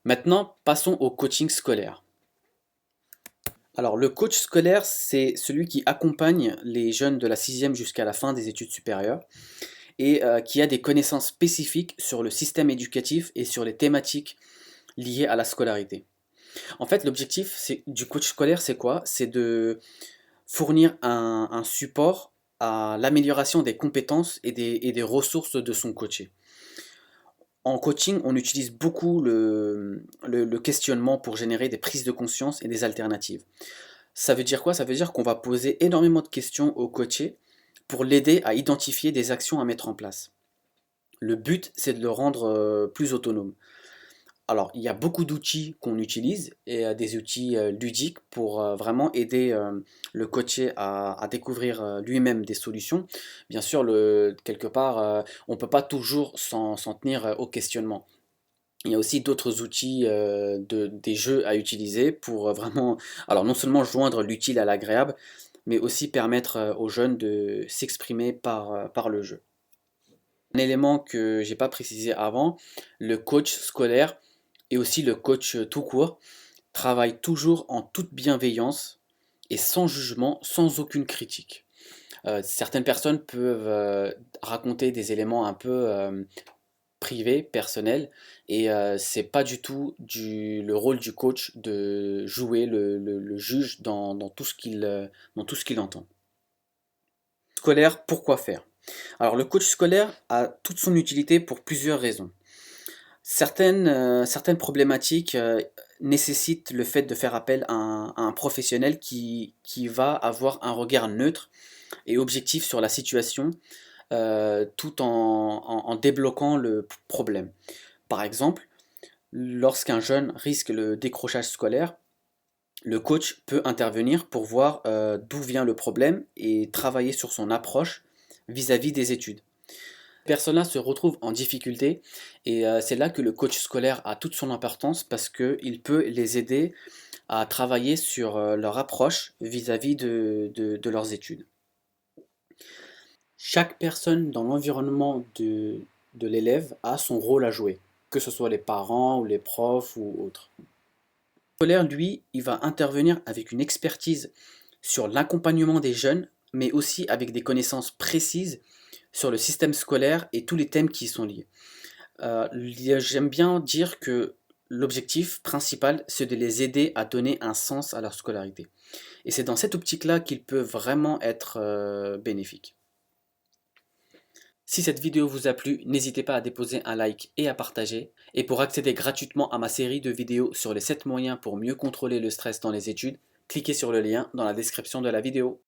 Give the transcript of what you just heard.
Maintenant, passons au coaching scolaire. Alors, le coach scolaire, c'est celui qui accompagne les jeunes de la sixième jusqu'à la fin des études supérieures et qui a des connaissances spécifiques sur le système éducatif et sur les thématiques liées à la scolarité. En fait, l'objectif du coach scolaire, c'est quoi? C'est de fournir un support à l'amélioration des compétences et des ressources de son coaché. En coaching, on utilise beaucoup le questionnement pour générer des prises de conscience et des alternatives. Ça veut dire quoi? Ça veut dire qu'on va poser énormément de questions au coaché pour l'aider à identifier des actions à mettre en place. Le but, c'est de le rendre plus autonome. Alors, il y a beaucoup d'outils qu'on utilise et des outils ludiques pour vraiment aider le coaché à découvrir lui-même des solutions. Bien sûr, quelque part, on ne peut pas toujours s'en tenir au questionnement. Il y a aussi d'autres outils, des jeux à utiliser pour vraiment, alors non seulement joindre l'utile à l'agréable, mais aussi permettre aux jeunes de s'exprimer par le jeu. Un élément que j'ai pas précisé avant, le coach scolaire et aussi le coach tout court travaillent toujours en toute bienveillance et sans jugement, sans aucune critique. Certaines personnes peuvent raconter des éléments un peu privé, personnel, et c'est pas du tout le rôle du coach de jouer le juge dans dans tout ce qu'il entend. Scolaire, pourquoi faire? Alors le coach scolaire a toute son utilité pour plusieurs raisons. Certaines problématiques nécessitent le fait de faire appel à un professionnel qui va avoir un regard neutre et objectif sur la situation, tout en débloquant le problème. Par exemple, lorsqu'un jeune risque le décrochage scolaire, le coach peut intervenir pour voir d'où vient le problème et travailler sur son approche vis-à-vis des études. Ces personnes-là se retrouvent en difficulté et c'est là que le coach scolaire a toute son importance parce qu'il peut les aider à travailler sur leur approche vis-à-vis de leurs études. Chaque personne dans l'environnement de l'élève a son rôle à jouer, que ce soit les parents ou les profs ou autres. Le scolaire, lui, il va intervenir avec une expertise sur l'accompagnement des jeunes, mais aussi avec des connaissances précises sur le système scolaire et tous les thèmes qui y sont liés. J'aime bien dire que l'objectif principal, c'est de les aider à donner un sens à leur scolarité. Et c'est dans cette optique-là qu'ils peuvent vraiment être bénéfiques. Si cette vidéo vous a plu, n'hésitez pas à déposer un like et à partager. Et pour accéder gratuitement à ma série de vidéos sur les 7 moyens pour mieux contrôler le stress dans les études, cliquez sur le lien dans la description de la vidéo.